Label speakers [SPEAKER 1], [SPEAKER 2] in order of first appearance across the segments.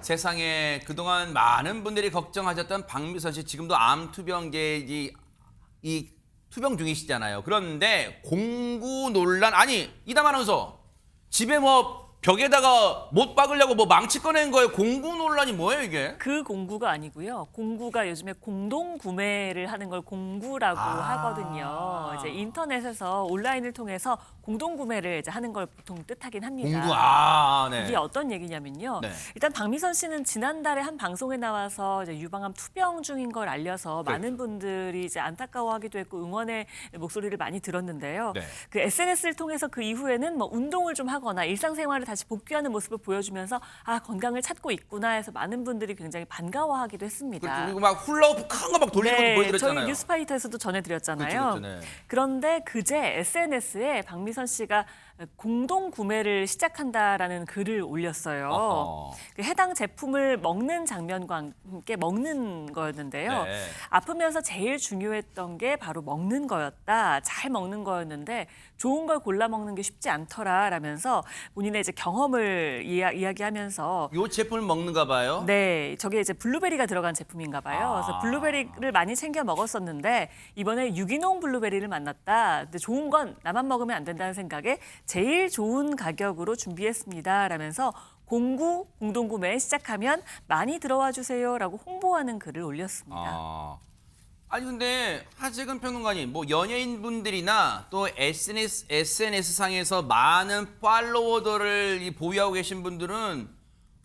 [SPEAKER 1] 세상에 그동안 많은 분들이 걱정하셨던 박미선 씨 지금도 암 투병제 이 투병 중이시잖아요. 그런데 공구 논란 아니 이담 아나운서 집에 뭐 벽에다가 못 박으려고 뭐 망치 꺼낸 거예요. 공구 논란이 뭐예요 이게?
[SPEAKER 2] 그 공구가 아니고요. 공구가 요즘에 공동 구매를 하는 걸 공구라고 하거든요. 이제 인터넷에서 온라인을 통해서 공동 구매를 이제 하는 걸 보통 뜻하긴 합니다.
[SPEAKER 1] 공구 네.
[SPEAKER 2] 이게 어떤 얘기냐면요.
[SPEAKER 1] 네.
[SPEAKER 2] 일단 박미선 씨는 지난달에 한 방송에 나와서 이제 유방암 투병 중인 걸 알려서
[SPEAKER 1] 그렇죠.
[SPEAKER 2] 많은 분들이 이제 안타까워하기도 했고 응원의 목소리를 많이 들었는데요.
[SPEAKER 1] 네.
[SPEAKER 2] 그 SNS를 통해서 그 이후에는 뭐 운동을 좀 하거나 일상생활을 다시 복귀하는 모습을 보여주면서 아 건강을 찾고 있구나 해서 많은 분들이 굉장히 반가워하기도 했습니다.
[SPEAKER 1] 그리고 막 훌라후프 큰 거 막 돌리는 것도 보여드렸잖아요.
[SPEAKER 2] 저희 뉴스파이터에서도 전해드렸잖아요.
[SPEAKER 1] 그렇죠, 네.
[SPEAKER 2] 그런데 그제 SNS에 박미선 씨가 공동 구매를 시작한다라는 글을 올렸어요.
[SPEAKER 1] 어허.
[SPEAKER 2] 그 해당 제품을 먹는 장면과 함께 먹는 거였는데요.
[SPEAKER 1] 네.
[SPEAKER 2] 아프면서 제일 중요했던 게 바로 먹는 거였다. 잘 먹는 거였는데 좋은 걸 골라 먹는 게 쉽지 않더라라면서 본인의 이제 경험을 이야기하면서
[SPEAKER 1] 요 제품을 먹는가 봐요.
[SPEAKER 2] 네, 저게 이제 블루베리가 들어간 제품인가 봐요. 그래서 블루베리를 많이 챙겨 먹었었는데 이번에 유기농 블루베리를 만났다. 근데 좋은 건 나만 먹으면 안 된다는 생각에 제일 좋은 가격으로 준비했습니다. 라면서 공동 구매 시작하면 많이 들어와 주세요라고 홍보하는 글을 올렸습니다.
[SPEAKER 1] 아니 근데 하재근 평론가님 뭐 연예인분들이나 또 SNS 상에서 많은 팔로워들을 보유하고 계신 분들은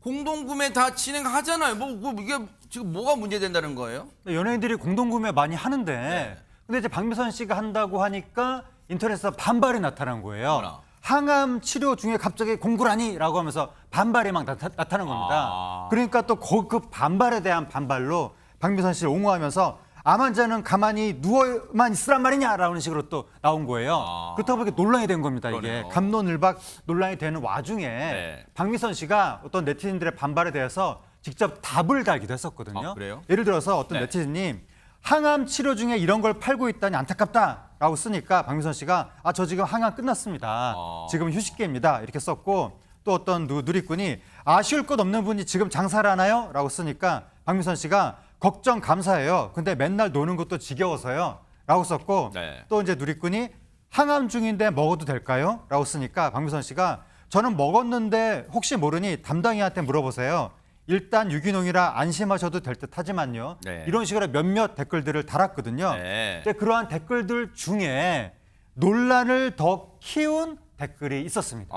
[SPEAKER 1] 공동구매 다 진행하잖아요. 뭐 이게 지금 뭐가 문제된다는 거예요?
[SPEAKER 3] 연예인들이 공동구매 많이 하는데 근데 이제 박미선 씨가 한다고 하니까 인터넷에서 반발이 나타난 거예요.
[SPEAKER 1] 어머나.
[SPEAKER 3] 항암 치료 중에 갑자기 공구라니라고 하면서 반발이 막 나타난 겁니다. 그러니까 또 그 반발에 대한 반발로 박미선 씨를 옹호하면서 암 환자는 가만히 누워만 있으란 말이냐라는 식으로 또 나온 거예요. 그렇다고 보니까 논란이 된 겁니다.
[SPEAKER 1] 그러네요.
[SPEAKER 3] 이게 감론을박 논란이 되는 와중에
[SPEAKER 1] 네.
[SPEAKER 3] 박미선 씨가 어떤 네티즌들의 반발에 대해서 직접 답을 달기도 했었거든요.
[SPEAKER 1] 그래요?
[SPEAKER 3] 예를 들어서 어떤
[SPEAKER 1] 네.
[SPEAKER 3] 네티즌님 항암 치료 중에 이런 걸 팔고 있다니 안타깝다라고 쓰니까 박미선 씨가 저 지금 항암 끝났습니다. 지금 휴식기입니다. 이렇게 썼고 또 어떤 누리꾼이 아쉬울 것 없는 분이 지금 장사를 하나요? 라고 쓰니까 박미선 씨가 걱정 감사해요. 근데 맨날 노는 것도 지겨워서요. 라고 썼고
[SPEAKER 1] 네.
[SPEAKER 3] 또 이제 누리꾼이 항암 중인데 먹어도 될까요? 라고 쓰니까 박미선 씨가 저는 먹었는데 혹시 모르니 담당이한테 물어보세요. 일단 유기농이라 안심하셔도 될 듯 하지만요.
[SPEAKER 1] 네.
[SPEAKER 3] 이런 식으로 몇몇 댓글들을 달았거든요.
[SPEAKER 1] 네.
[SPEAKER 3] 근데 그러한 댓글들 중에 논란을 더 키운 댓글이 있었습니다.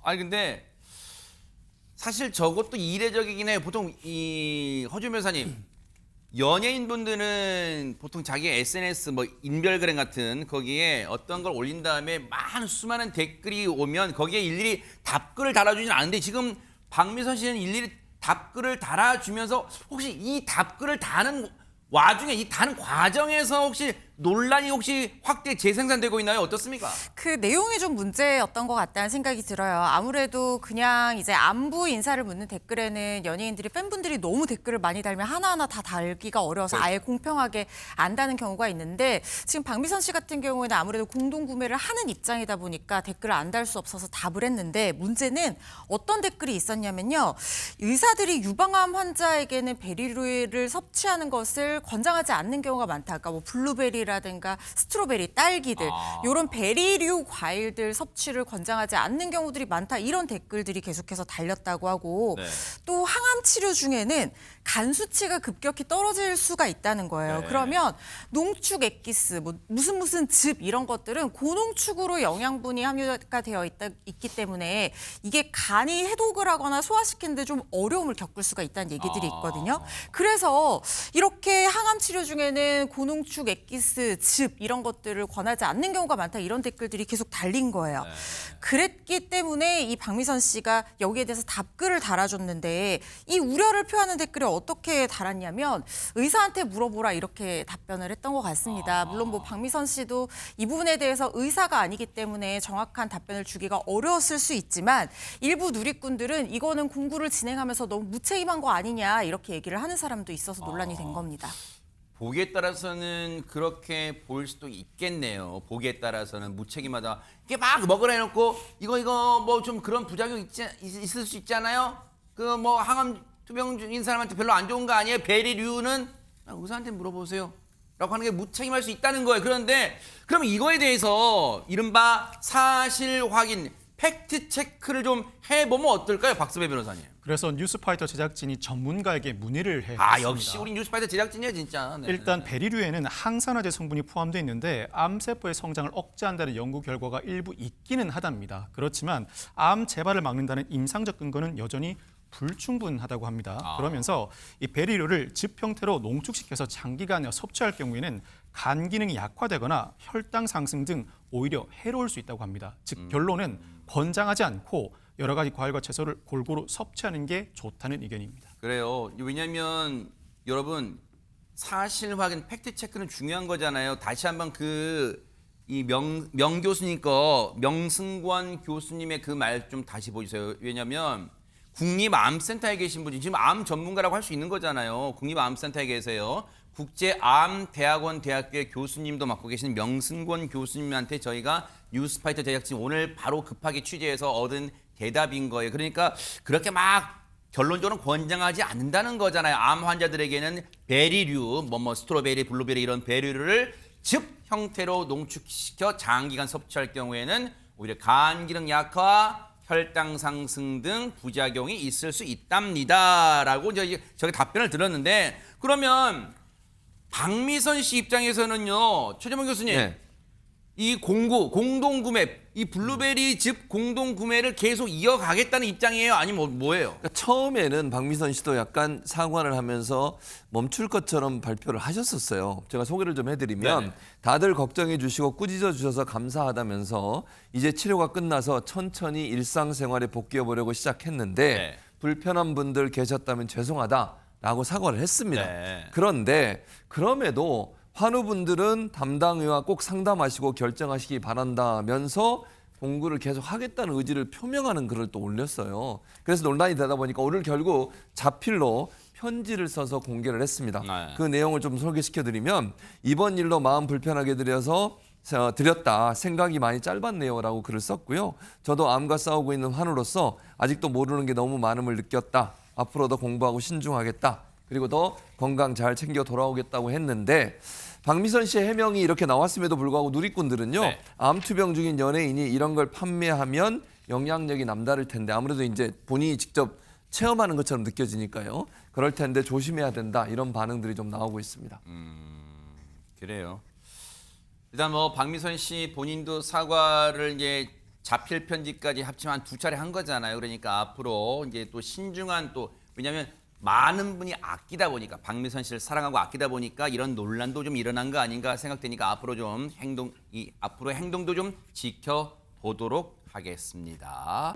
[SPEAKER 1] 아니 근데 사실 저것도 이례적이긴 해요. 보통 이 허준 변호사님 연예인분들은 보통 자기 SNS 뭐 인별그램 같은 거기에 어떤 걸 올린 다음에 많은 수많은 댓글이 오면 거기에 일일이 답글을 달아주진 않는데 지금 박미선 씨는 일일이 답글을 달아주면서 혹시 이 답글을 다는 와중에 이 다는 과정에서 혹시 논란이 혹시 확대 재생산되고 있나요? 어떻습니까?
[SPEAKER 4] 그 내용이 좀 문제였던 것 같다는 생각이 들어요. 아무래도 그냥 이제 안부 인사를 묻는 댓글에는 연예인들이 팬분들이 너무 댓글을 많이 달면 하나하나 다 달기가 어려워서 아예 공평하게 안 다는 경우가 있는데 지금 박미선 씨 같은 경우에는 아무래도 공동 구매를 하는 입장이다 보니까 댓글을 안 달 수 없어서 답을 했는데 문제는 어떤 댓글이 있었냐면요. 의사들이 유방암 환자에게는 베리를 섭취하는 것을 권장하지 않는 경우가 많다. 그러니까 뭐 블루베리 라든가 스트로베리, 딸기들 이런 베리류 과일들 섭취를 권장하지 않는 경우들이 많다. 이런 댓글들이 계속해서 달렸다고 하고
[SPEAKER 1] 네.
[SPEAKER 4] 또 항암 치료 중에는 간 수치가 급격히 떨어질 수가 있다는 거예요.
[SPEAKER 1] 네.
[SPEAKER 4] 그러면 농축 엑기스, 뭐 무슨 즙 이런 것들은 고농축으로 영양분이 함유가 되어 있기 때문에 이게 간이 해독을 하거나 소화시키는데 좀 어려움을 겪을 수가 있다는 얘기들이 있거든요. 그래서 이렇게 항암 치료 중에는 고농축 엑기스 즙 이런 것들을 권하지 않는 경우가 많다 이런 댓글들이 계속 달린 거예요. 그랬기 때문에 이 박미선 씨가 여기에 대해서 답글을 달아줬는데 이 우려를 표하는 댓글이 어떻게 달았냐면 의사한테 물어보라 이렇게 답변을 했던 것 같습니다. 물론 뭐 박미선 씨도 이 부분에 대해서 의사가 아니기 때문에 정확한 답변을 주기가 어려웠을 수 있지만 일부 누리꾼들은 이거는 공구를 진행하면서 너무 무책임한 거 아니냐 이렇게 얘기를 하는 사람도 있어서 논란이 된 겁니다.
[SPEAKER 1] 보기에 따라서는 그렇게 보일 수도 있겠네요. 보기에 따라서는 무책임하다. 이게 막 먹으라 해놓고 이거 뭐 좀 그런 부작용 있을 수 있잖아요. 그 뭐 항암 투병 중인 사람한테 별로 안 좋은 거 아니에요? 베리류는 의사한테 물어보세요. 라고 하는 게 무책임할 수 있다는 거예요. 그런데 그러면 이거에 대해서 이른바 사실 확인, 팩트 체크를 좀 해보면 어떨까요? 박수배 변호사님.
[SPEAKER 5] 그래서 뉴스파이터 제작진이 전문가에게 문의를 해.
[SPEAKER 1] 아, 역시 우리 뉴스파이터 제작진이야 진짜. 네.
[SPEAKER 5] 일단 베리류에는 항산화제 성분이 포함되어 있는데 암세포의 성장을 억제한다는 연구 결과가 일부 있기는 하답니다. 그렇지만 암 재발을 막는다는 임상적 근거는 여전히 불충분하다고 합니다. 그러면서 이 베리류를 즙 형태로 농축시켜서 장기간 섭취할 경우에는 간 기능이 약화되거나 혈당 상승 등 오히려 해로울 수 있다고 합니다. 즉 결론은 권장하지 않고 여러 가지 과일과 채소를 골고루 섭취하는 게 좋다는 의견입니다.
[SPEAKER 1] 그래요. 왜냐하면 여러분 사실 확인, 팩트 체크는 중요한 거잖아요. 다시 한번 이 명 교수님 거 명승권 교수님의 그 말 좀 다시 보여주세요. 왜냐하면 국립암센터에 계신 분이 지금 암 전문가라고 할 수 있는 거잖아요. 국립암센터에 계세요. 국제암대학원 대학교의 교수님도 맡고 계신 명승권 교수님한테 저희가 뉴스파이터 제작진 오늘 바로 급하게 취재해서 얻은 대답인 거예요. 그러니까 그렇게 막 결론적으로 권장하지 않는다는 거잖아요. 암 환자들에게는 베리류, 스트로베리, 블루베리 이런 베리류를 즙 형태로 농축시켜 장기간 섭취할 경우에는 오히려 간 기능 약화, 혈당 상승 등 부작용이 있을 수 있답니다라고 저기 답변을 들었는데 그러면 박미선 씨 입장에서는요, 최재문 교수님,
[SPEAKER 6] 네.
[SPEAKER 1] 이 공동구매, 이 블루베리 즙 공동구매를 계속 이어가겠다는 입장이에요? 아니면 뭐예요?
[SPEAKER 6] 그러니까 처음에는 박미선 씨도 약간 사과를 하면서 멈출 것처럼 발표를 하셨었어요. 제가 소개를 좀 해드리면
[SPEAKER 1] 네네.
[SPEAKER 6] 다들 걱정해 주시고 꾸짖어 주셔서 감사하다면서 이제 치료가 끝나서 천천히 일상생활에 복귀해 보려고 시작했는데
[SPEAKER 1] 네.
[SPEAKER 6] 불편한 분들 계셨다면 죄송하다라고 사과를 했습니다.
[SPEAKER 1] 네.
[SPEAKER 6] 그런데 그럼에도 환우분들은 담당의와 꼭 상담하시고 결정하시기 바란다면서 공구를 계속 하겠다는 의지를 표명하는 글을 또 올렸어요. 그래서 논란이 되다 보니까 오늘 결국 자필로 편지를 써서 공개를 했습니다.
[SPEAKER 1] 네.
[SPEAKER 6] 그 내용을 좀 소개시켜드리면 이번 일로 마음 불편하게 드렸다. 생각이 많이 짧았네요. 라고 글을 썼고요. 저도 암과 싸우고 있는 환우로서 아직도 모르는 게 너무 많음을 느꼈다. 앞으로도 공부하고 신중하겠다. 그리고 더 건강 잘 챙겨 돌아오겠다고 했는데 박미선 씨의 해명이 이렇게 나왔음에도 불구하고 누리꾼들은요.
[SPEAKER 1] 네.
[SPEAKER 6] 암투병 중인 연예인이 이런 걸 판매하면 영향력이 남다를 텐데 아무래도 이제 본인이 직접 체험하는 것처럼 느껴지니까요. 그럴 텐데 조심해야 된다. 이런 반응들이 좀 나오고 있습니다.
[SPEAKER 1] 그래요. 일단 박미선 씨 본인도 사과를 이제 자필 편지까지 합치면 한 2차례 한 거잖아요. 그러니까 앞으로 이제 또 신중한 왜냐하면 많은 분이 아끼다 보니까 박미선 씨를 사랑하고 아끼다 보니까 이런 논란도 좀 일어난 거 아닌가 생각되니까 앞으로 좀 앞으로 행동도 좀 지켜보도록 하겠습니다.